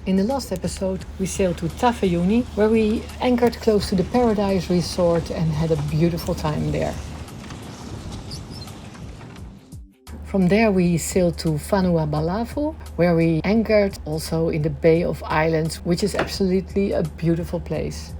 In the last episode, we sailed to Tafayuni, where we anchored close to the Paradise Resort and had a beautiful time there. From there we sailed to Vanua Balava, where we anchored also in the Bay of Islands, which is absolutely a beautiful place.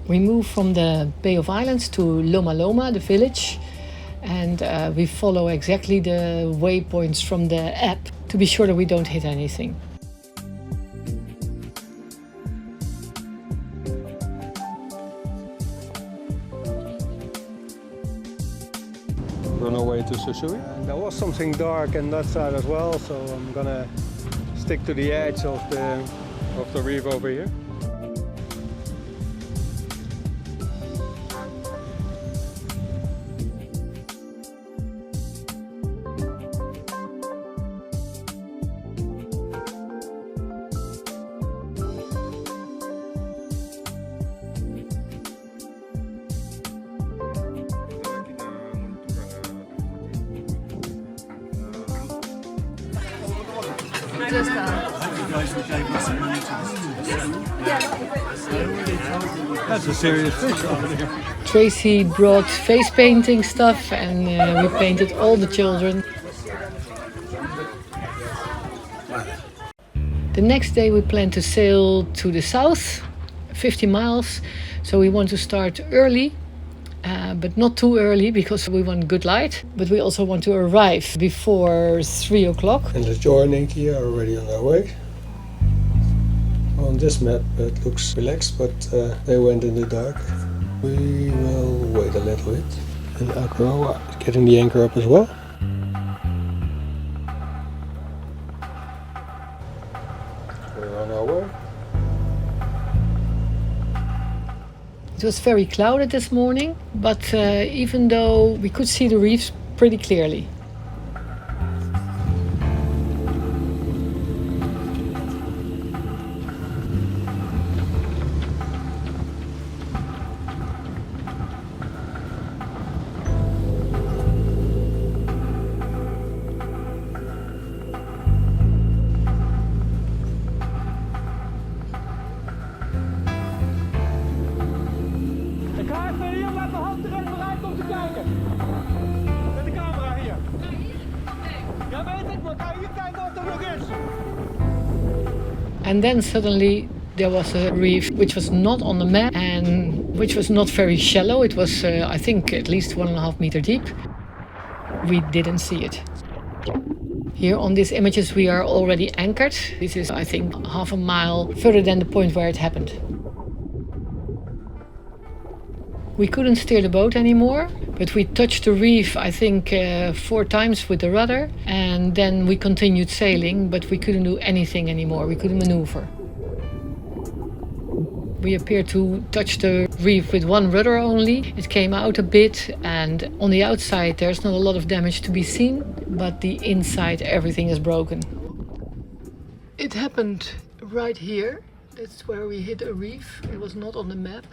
We moved from the Bay of Islands to Loma Loma, the village, and we follow exactly the waypoints from the app to be sure that we don't hit anything. On our way to Susui. And there was something dark on that side as well, so I'm gonna stick to the edge of the reef over here. That's a serious fish over there. Tracy brought face painting stuff and we painted all the children. The next day we plan to sail to the south, 50 miles. So we want to start early, but not too early because we want good light. But we also want to arrive before 3 o'clock. And the Joy and Inky are already on their way. On this map it looks relaxed, but they went in the dark. We will wait a little bit. And Akro is getting the anchor up as well. We're on our way. It was very clouded this morning, but even though we could see the reefs pretty clearly. And then suddenly there was a reef which was not on the map and which was not very shallow. It was, I think, at least 1.5 meters deep. We didn't see it. Here on these images we are already anchored. This is, I think, half a mile further than the point where it happened. We couldn't steer the boat anymore, but we touched the reef, I think, 4 times with the rudder, and then we continued sailing, but we couldn't do anything anymore. We couldn't maneuver. We appeared to touch the reef with 1 rudder only. It came out a bit, and on the outside there's not a lot of damage to be seen, but the inside everything is broken. It happened right here. That's where we hit a reef. It was not on the map.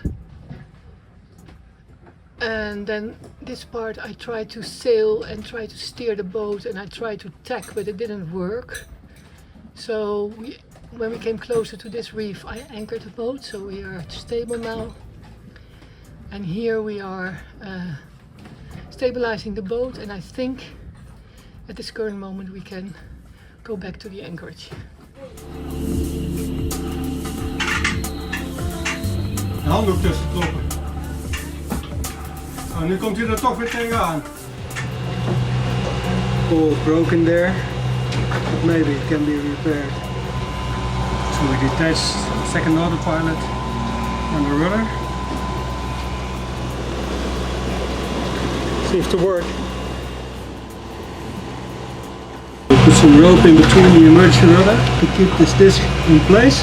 And then this part I tried to sail and try to steer the boat and I tried to tack, but it didn't work. So when we came closer to this reef, I anchored the boat, so we are stable now. And here we are stabilizing the boat, and I think at this current moment we can go back to the anchorage. De handdoek tussen kloppen. Oh, nu komt hij er toch weer tegenaan. Pole broken there, but maybe it can be repaired. So we detached the second autopilot and the rudder. seems to work. We put some rope in between the emergency rudder to keep this disc in place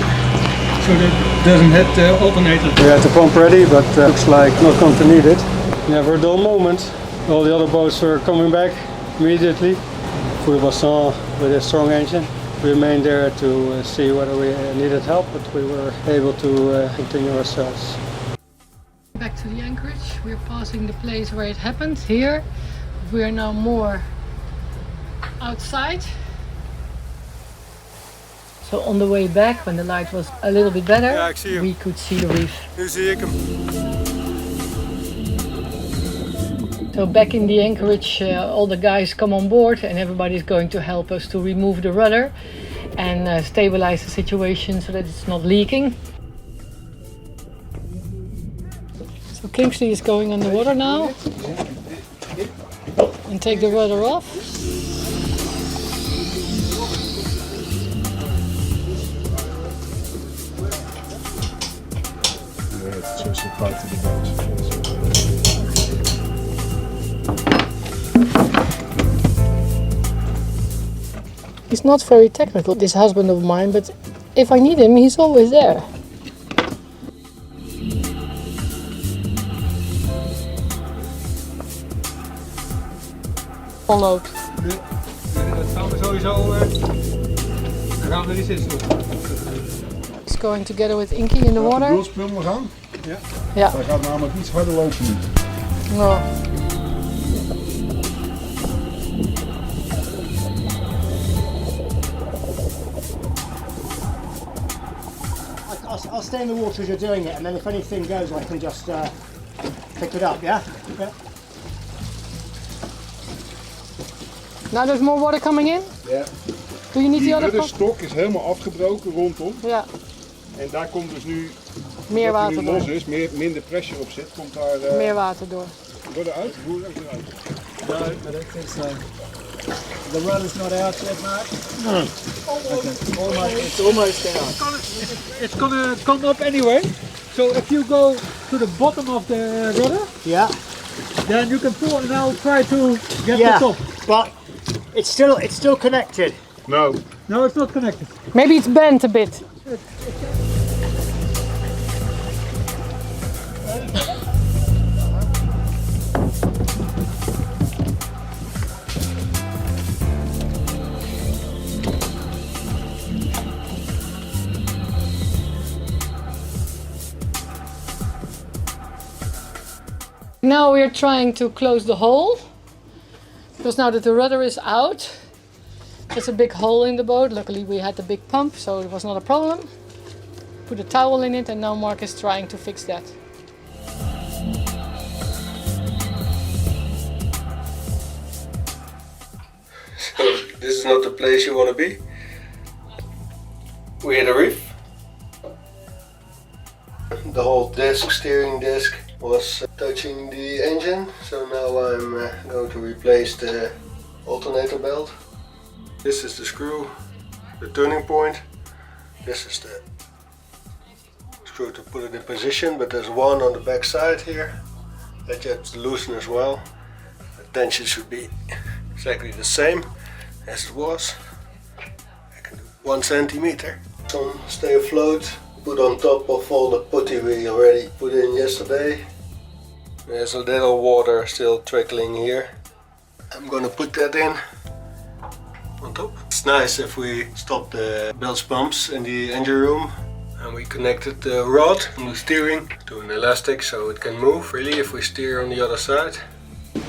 so that it doesn't hit the alternator. We had the pump ready, but looks like not going to need it. Never a dull moment. All the other boats were coming back immediately. Fouille-Bassin with a strong engine. We remained there to see whether we needed help, but we were able to continue ourselves. Back to the anchorage. We're passing the place where it happened here. We're now more outside. So on the way back, when the light was a little bit better, Ja, ik zie hem. we could see the reef. Nu zie ik hem. So back in the anchorage, all the guys come on board and everybody's going to help us to remove the rudder and stabilize the situation so that it's not leaking. So Kingsley is going on the water now and take the rudder off. He's not very technical, this husband of mine, but if I need him, he's always there. Onload. Dat gaan we sowieso. Dan gaan we niet zitten. He's going together with Inky in the water. Bulspullen gaan? Ja. Ja. Hij gaat namelijk iets harder lopen nu. No. I'll stay in the water as you're doing it, and then if anything goes, I can just pick it up, yeah? Now there's more water coming in? Ja. Do you need the Die other pump? rudderstok is helemaal afgebroken rondom. Ja, En daar komt dus nu, meer wat water nu door. los is, minder pressure op zit, komt daar Meer water door. rudder uit. Hoe is het eruit? No, I don't think so. The rudder's not out yet, Mark? No. Okay. It's almost out. It's gonna come up anyway. So if you go to the bottom of the rudder, Yeah. then you can pull and I'll try to get Yeah, the top. but it's still connected. No. No, it's not connected. Maybe it's bent a bit. Now we're trying to close the hole, because now that the rudder is out, there's a big hole in the boat. Luckily we had the big pump, so it was not a problem. Put a towel in it and now Mark is trying to fix that. So this is not the place you want to be. We hit a reef. The whole disc, steering disc, was touching the engine, so now I'm going to replace the alternator belt. This is the screw, the turning point. This is the screw to put it in position, but there's one on the back side here that you have to loosen as well. The tension should be exactly the same as it was. I can do 1 centimeter. Some stay afloat, put on top of all the putty we already put in yesterday. There's a little water still trickling here. I'm gonna put that in on top. It's nice if we stop the bilge pumps in the engine room and we connected the rod from the steering to an elastic so it can move freely if we steer on the other side.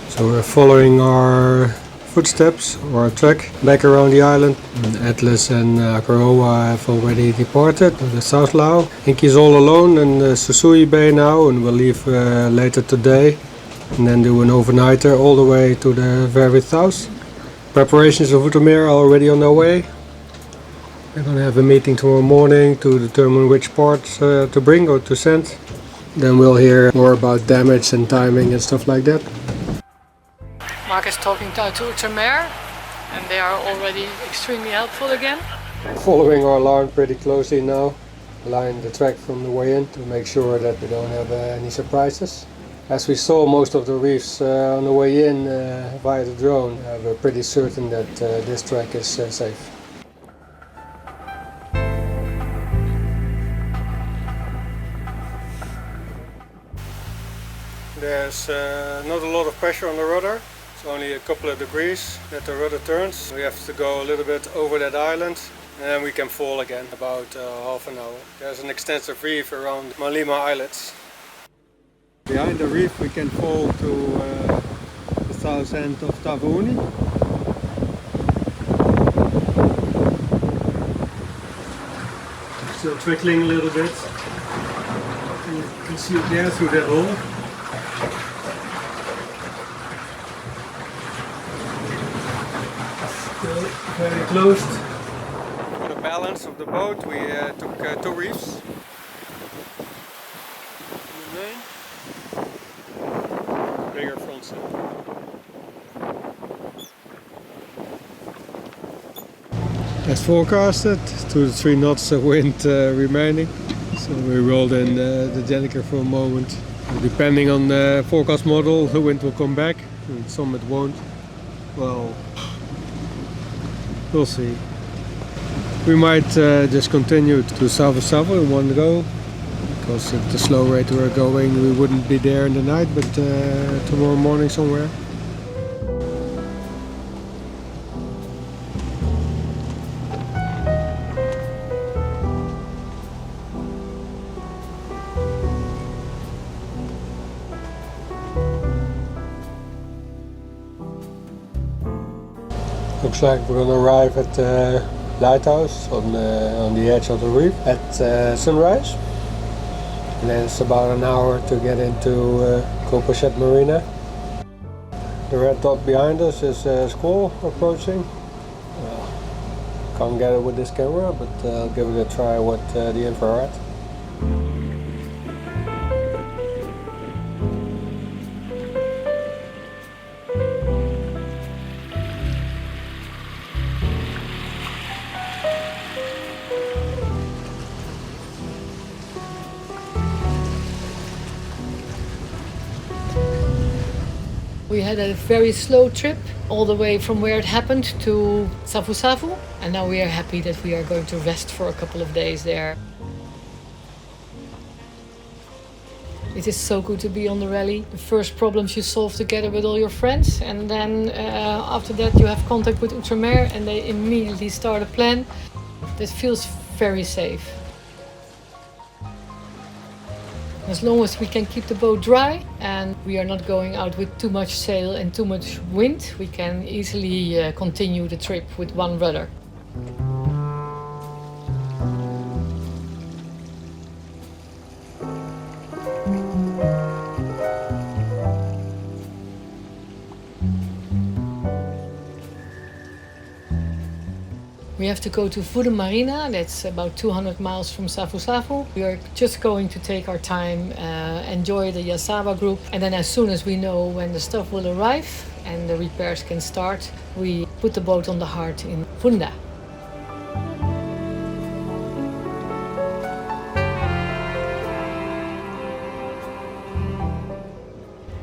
So we're following our footsteps or track back around the island. Atlas and Akaroa have already departed to the South Lao. Inky's all alone in Susui Bay now and will leave later today and then do an overnighter all the way to the very south. Preparations of Zoetermeer are already on their way. We're going to have a meeting tomorrow morning to determine which parts to bring or to send. Then we'll hear more about damage and timing and stuff like that. Mark is talking to Zoetermeer and they are already extremely helpful again. Following our alarm pretty closely now, line the track from the way in to make sure that we don't have any surprises. As we saw most of the reefs on the way in via the drone, we're pretty certain that this track is safe. There's not a lot of pressure on the rudder. It's only a couple of degrees that the rudder turns. We have to go a little bit over that island and then we can fall again about half an hour. There's an extensive reef around Malima Islets. Behind the reef we can fall to the south end of Tavoni. Still trickling a little bit. And you can see it there through that hole. Still very closed. For the balance of the boat we took 2 reefs. Bigger front sail. As forecasted, 2 to 3 knots of wind remaining. So we rolled in the Jenniker for a moment. Depending on the forecast model, the wind will come back and some it won't. Well, we'll see. We might just continue to Savo in one go. Because at the slow rate we're going, we wouldn't be there in the night, but tomorrow morning somewhere. Looks like we're gonna arrive at the lighthouse on the edge of the reef at sunrise. And then it's about an hour to get into Copacabana Marina. The red dot behind us is Squall approaching. Can't get it with this camera, but I'll give it a try with the infrared. We had a very slow trip all the way from where it happened to Savu, and now we are happy that we are going to rest for a couple of days there. It is so good to be on the rally. The first problems you solve together with all your friends, and then after that you have contact with Outremer and they immediately start a plan. That feels very safe. As long as we can keep the boat dry and we are not going out with too much sail and too much wind, we can easily continue the trip with one rudder. We have to go to Voyage Marina, that's about 200 miles from Savu. We are just going to take our time, enjoy the Yasawa group, and then as soon as we know when the stuff will arrive and the repairs can start, we put the boat on the hard in Funda.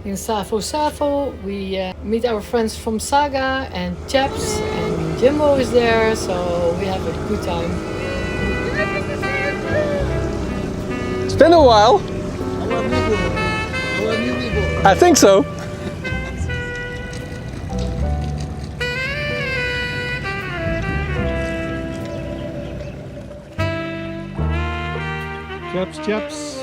In Savo, we meet our friends from Saga and Chaps, and Jimbo is there, so we have a good time. It's been a while. I think so. Chaps.